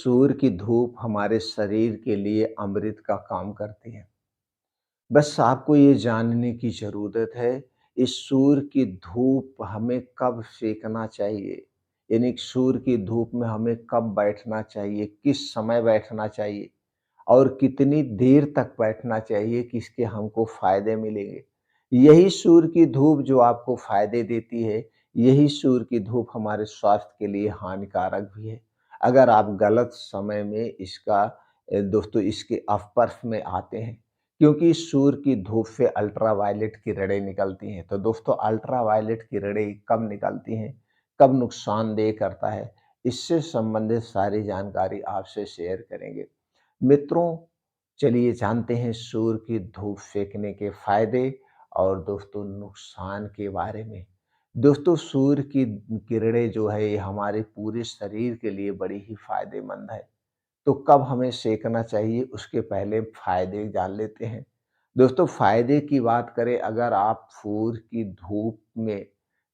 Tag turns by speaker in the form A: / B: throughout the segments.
A: सूर्य की धूप हमारे शरीर के लिए अमृत का काम करती है। बस आपको ये जानने की ज़रूरत है, इस सूर्य की धूप हमें कब सेकना चाहिए, यानी कि सूर्य की धूप में हमें कब बैठना चाहिए, किस समय बैठना चाहिए और कितनी देर तक बैठना चाहिए कि इसके हमको फ़ायदे मिलेंगे। यही सूर्य की धूप जो आपको फ़ायदे देती है, यही सूर्य की धूप हमारे स्वास्थ्य के लिए हानिकारक भी है। अगर आप गलत समय में इसका दोस्तों इसके स्पर्श में आते हैं, क्योंकि सूर्य की धूप से अल्ट्रावायलेट किरणें निकलती हैं। तो दोस्तों अल्ट्रावायलेट किरणें कब निकलती हैं, कब नुकसानदेह करता है, इससे संबंधित सारी जानकारी आपसे शेयर करेंगे। मित्रों, चलिए जानते हैं सूर्य की धूप सेकने के फायदे और दोस्तों नुकसान के बारे में। दोस्तों सूर्य की किरणें जो है ये हमारे पूरे शरीर के लिए बड़ी ही फायदेमंद है। तो कब हमें सेकना चाहिए उसके पहले फायदे जान लेते हैं। दोस्तों फायदे की बात करें, अगर आप सूर्य की धूप में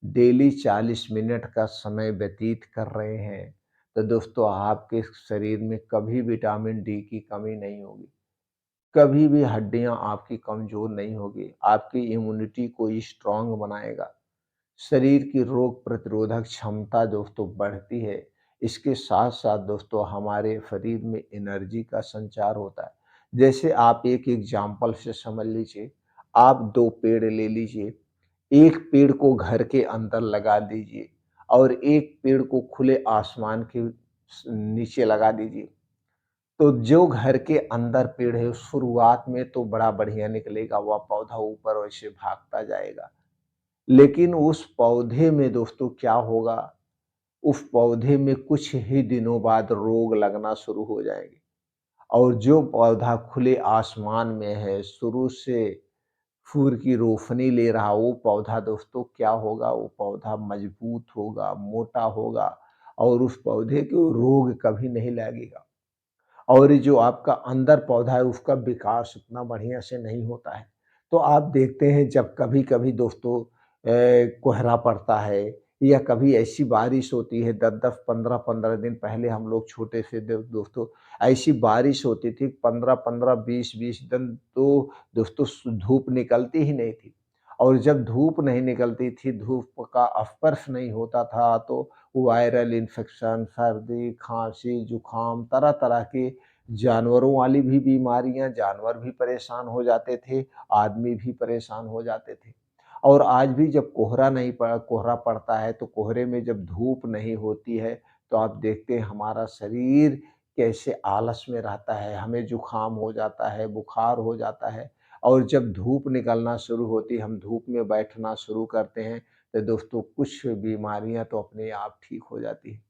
A: डेली 40 मिनट का समय व्यतीत कर रहे हैं, तो दोस्तों आपके शरीर में कभी विटामिन डी की कमी नहीं होगी। कभी भी हड्डियाँ आपकी कमज़ोर नहीं होगी, आपकी इम्यूनिटी को स्ट्रॉन्ग बनाएगा। शरीर की रोग प्रतिरोधक क्षमता दोस्तों बढ़ती है। इसके साथ-साथ दोस्तों हमारे शरीर में एनर्जी का संचार होता है। जैसे आप एक एग्ज़ाम्पल से समझ लीजिए, आप 2 पेड़ ले लीजिए, एक पेड़ को घर के अंदर लगा दीजिए और एक पेड़ को खुले आसमान के नीचे लगा दीजिए। तो जो घर के अंदर पेड़ है शुरुआत में तो बड़ा बढ़िया निकलेगा, वह पौधा ऊपर वैसे भागता जाएगा। लेकिन उस पौधे में दोस्तों क्या होगा, उस पौधे में कुछ ही दिनों बाद रोग लगना शुरू हो जाएँगे और जो पौधा खुले आसमान में है, शुरू से सूर्य की रोशनी ले रहा, वो पौधा दोस्तों क्या होगा, वो पौधा मजबूत होगा, मोटा होगा और उस पौधे को रोग कभी नहीं लगेगा। और ये जो आपका अंदर पौधा है उसका विकास उतना बढ़िया से नहीं होता है। तो आप देखते हैं जब कभी-कभी दोस्तों कोहरा पड़ता है या कभी ऐसी बारिश होती है 10-10, 15-15 दिन पहले हम लोग छोटे से दोस्तों ऐसी बारिश होती थी 15-15, 20-20 दिन तो दोस्तों धूप निकलती ही नहीं थी। और जब धूप नहीं निकलती थी, धूप का स्पर्श नहीं होता था तो वायरल इन्फेक्शन, सर्दी, खाँसी, जुकाम, तरह-तरह के जानवरों वाली भी बीमारियाँ, जानवर भी परेशान हो जाते थे, आदमी भी परेशान हो जाते थे। और आज भी जब कोहरा पड़ता है, तो कोहरे में जब धूप नहीं होती है, तो आप देखते हैं हमारा शरीर कैसे आलस में रहता है, हमें जुकाम हो जाता है, बुखार हो जाता है और जब धूप निकलना शुरू होती है, हम धूप में बैठना शुरू करते हैं, तो दोस्तों कुछ बीमारियाँ तो अपने आप ठीक हो जाती हैं।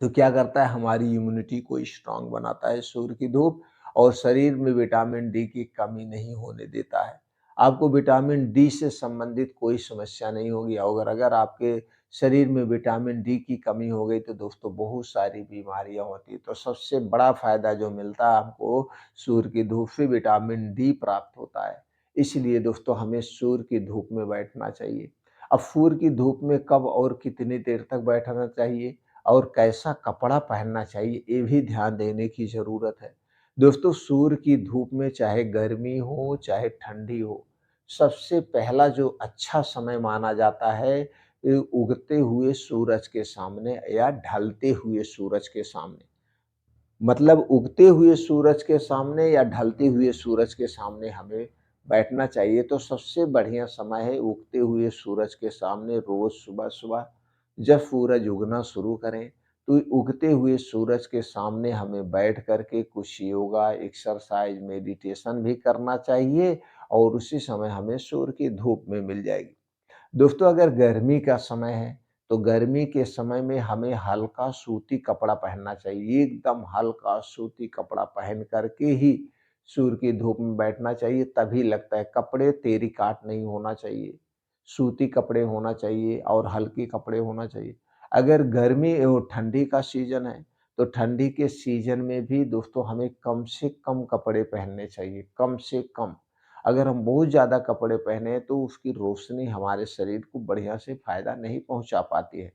A: तो क्या करता है हमारी इम्यूनिटी को स्ट्रांग बनाता है सूर्य की धूप और शरीर में विटामिन डी की कमी नहीं होने देता है। आपको विटामिन डी से संबंधित कोई समस्या नहीं होगी और अगर आपके शरीर में विटामिन डी की कमी हो गई तो दोस्तों बहुत सारी बीमारियां होती हैं। तो सबसे बड़ा फायदा जो मिलता है हमको सूर्य की धूप से विटामिन डी प्राप्त होता है। इसलिए दोस्तों हमें सूर्य की धूप में बैठना चाहिए। अब सूर्य की धूप में कब और कितनी देर तक बैठना चाहिए और कैसा कपड़ा पहनना चाहिए, ये भी ध्यान देने की ज़रूरत है। दोस्तों सूर्य की धूप में चाहे गर्मी हो, चाहे ठंडी हो, सबसे पहला जो अच्छा समय माना जाता है, उगते हुए सूरज के सामने या ढलते हुए सूरज के सामने। मतलब उगते हुए सूरज के सामने या ढलते हुए सूरज के सामने हमें बैठना चाहिए। तो सबसे बढ़िया समय है उगते हुए सूरज के सामने रोज़ सुबह-सुबह जब सूरज उगना शुरू करें, तो उगते हुए सूरज के सामने हमें बैठ कर के कुछ योगा, एक्सरसाइज़, मेडिटेशन भी करना चाहिए और उसी समय हमें सूर्य की धूप में मिल जाएगी। दोस्तों अगर गर्मी का समय है, तो गर्मी के समय में हमें हल्का सूती कपड़ा पहनना चाहिए। एकदम हल्का सूती कपड़ा पहन कर के ही सूर्य की धूप में बैठना चाहिए, तभी लगता है। कपड़े तेरी-काट नहीं होना चाहिए, सूती कपड़े होना चाहिए और हल्के कपड़े होना चाहिए। अगर गर्मी ठंडी का सीज़न है, तो ठंडी के सीज़न में भी दोस्तों हमें कम से कम कपड़े पहनने चाहिए, कम से कम। अगर हम बहुत ज़्यादा कपड़े पहने हैं तो उसकी रोशनी हमारे शरीर को बढ़िया से फ़ायदा नहीं पहुँचा पाती है।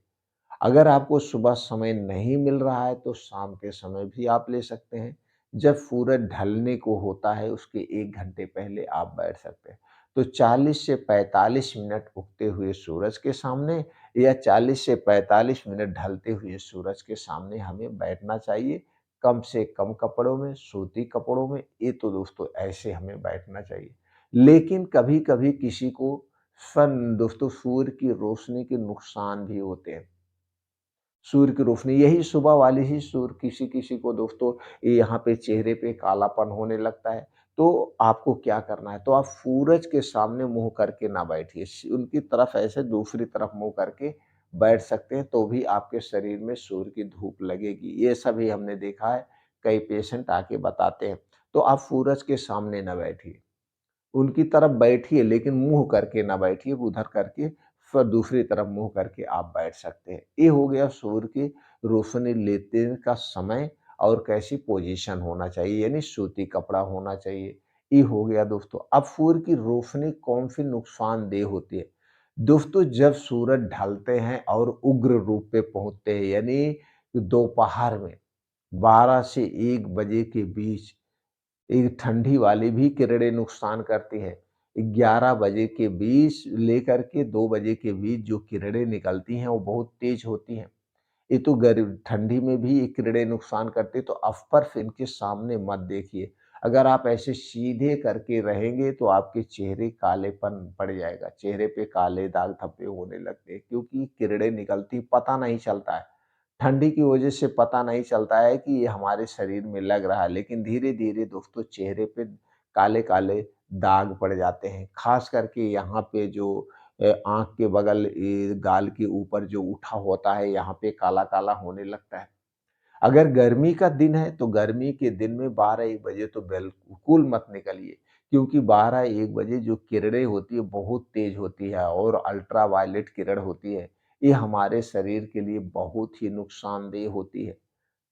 A: अगर आपको सुबह समय नहीं मिल रहा है, तो शाम के समय भी आप ले सकते हैं। जब सूरज ढलने को होता है, उसके 1 घंटे पहले आप बैठ सकते हैं। तो 40 से 45 मिनट उगते हुए सूरज के सामने या 40 से 45 मिनट ढलते हुए सूरज के सामने हमें बैठना चाहिए। कम से कम कपड़ों में, सूती कपड़ों में, ये तो दोस्तों ऐसे हमें बैठना चाहिए। लेकिन कभी-कभी किसी को दोस्तों सूर्य की रोशनी के नुकसान भी होते हैं। सूर्य की रोशनी यही सुबह वाली ही सूर्य किसी-किसी को दोस्तों ये यहाँ पे चेहरे पे कालापन होने लगता है, तो आपको क्या करना है? तो आप सूरज के सामने मुँह करके ना बैठिए, उनकी तरफ ऐसे दूसरी तरफ मुँह करके बैठ सकते हैं, तो भी आपके शरीर में सूर्य की धूप लगेगी। ये सभी हमने देखा है, कई पेशेंट आके बताते हैं। तो आप सूरज के सामने ना बैठिए। उनकी तरफ बैठिए लेकिन मुँह करके ना बैठिए, उधर करके फिर दूसरी तरफ मुँह करके आप बैठ सकते हैं। ये हो गया सूर्य की रोशनी लेते का समय और कैसी पोज़ीशन होना चाहिए, यानी सूती कपड़ा होना चाहिए। ये हो गया दोस्तों। अब सूर्य की रोशनी कौन-सी नुकसानदेह होती है? दोस्तों जब सूरज ढलते हैं और उग्र रूप पे पहुँचते हैं, यानी दोपहर में 12 से 1 बजे के बीच एक ठंडी वाली भी किरणें नुकसान करती हैं। 11 बजे के बीच लेकर के 2 बजे के बीच जो किरणें निकलती हैं, वो बहुत तेज़ होती हैं। ये तो ठंडी में भी ये किरणें नुकसान करती हैं, तो ऑफ़कोर्स इनके सामने मत देखिए। अगर आप ऐसे सीधे करके रहेंगे, तो आपके चेहरे कालेपन पड़ जाएगा, चेहरे पे काले दाग धब्बे होने लगते हैं, क्योंकि किरणें निकलती पता नहीं चलता है। ठंडी की वजह से पता नहीं चलता है कि ये हमारे शरीर में लग रहा है, लेकिन धीरे-धीरे दोस्तों चेहरे पे काले-काले दाग पड़ जाते हैं। ख़ास करके यहाँ पे जो आँख के बगल, ये गाल के ऊपर जो उठा होता है, यहाँ पे काला-काला होने लगता है। अगर गर्मी का दिन है, तो गर्मी के दिन में 12-1 बजे तो बिल्कुल मत निकलिए, क्योंकि 12-1 बजे जो किरणें होती है, बहुत तेज़ होती है और अल्ट्रा वायलेट किरण होती है। ये हमारे शरीर के लिए बहुत ही नुकसानदेह होती है।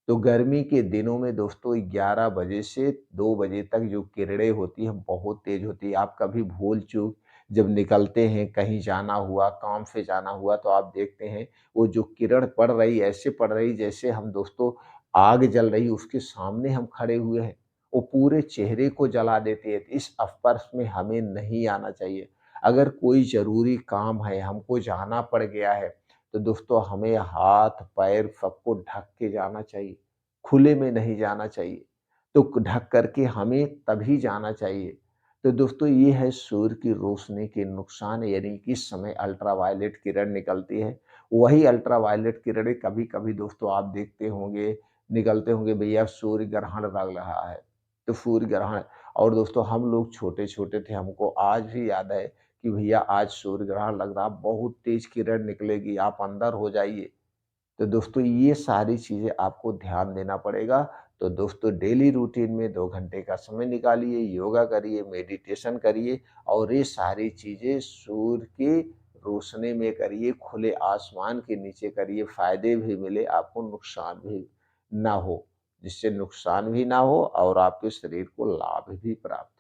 A: तो गर्मी के दिनों में दोस्तों 11 बजे से 2 बजे तक जो किरणें होती हैं, बहुत तेज़ होती है। आप कभी भूल-चूक जब निकलते हैं, कहीं जाना हुआ, काम से जाना हुआ, तो आप देखते हैं वो जो किरण पड़ रही, ऐसे पड़ रही जैसे हम दोस्तों आग जल रही उसके सामने हम खड़े हुए हैं। वो पूरे चेहरे को जला देती है। इस स्पर्श में हमें नहीं आना चाहिए। अगर कोई ज़रूरी काम है, हमको जाना पड़ गया है, तो दोस्तों हमें हाथ, पैर सबको ढक के जाना चाहिए, खुले में नहीं जाना चाहिए। तो ढक कर के हमें तभी जाना चाहिए। तो दोस्तों ये है सूर्य की रोशनी के नुकसान, यानी किस समय अल्ट्रावायलेट किरण निकलती है। वही अल्ट्रावायलेट किरणें कभी-कभी दोस्तों आप देखते होंगे, निकलते होंगे, भैया सूर्य ग्रहण लग रहा है। तो सूर्य ग्रहण, और दोस्तों हम लोग छोटे-छोटे थे, हमको आज भी याद है कि भैया आज सूर्य ग्रहण लग रहा, बहुत तेज किरण निकलेगी, आप अंदर हो जाइए। तो दोस्तों ये सारी चीज़ें आपको ध्यान देना पड़ेगा। तो दोस्तों डेली रूटीन में 2 घंटे का समय निकालिए, योगा करिए, मेडिटेशन करिए और ये सारी चीज़ें सूर्य की रोशनी में करिए, खुले आसमान के नीचे करिए, फ़ायदे भी मिले आपको, नुकसान भी ना हो। जिससे नुकसान भी ना हो और आपके शरीर को लाभ भी प्राप्त हो।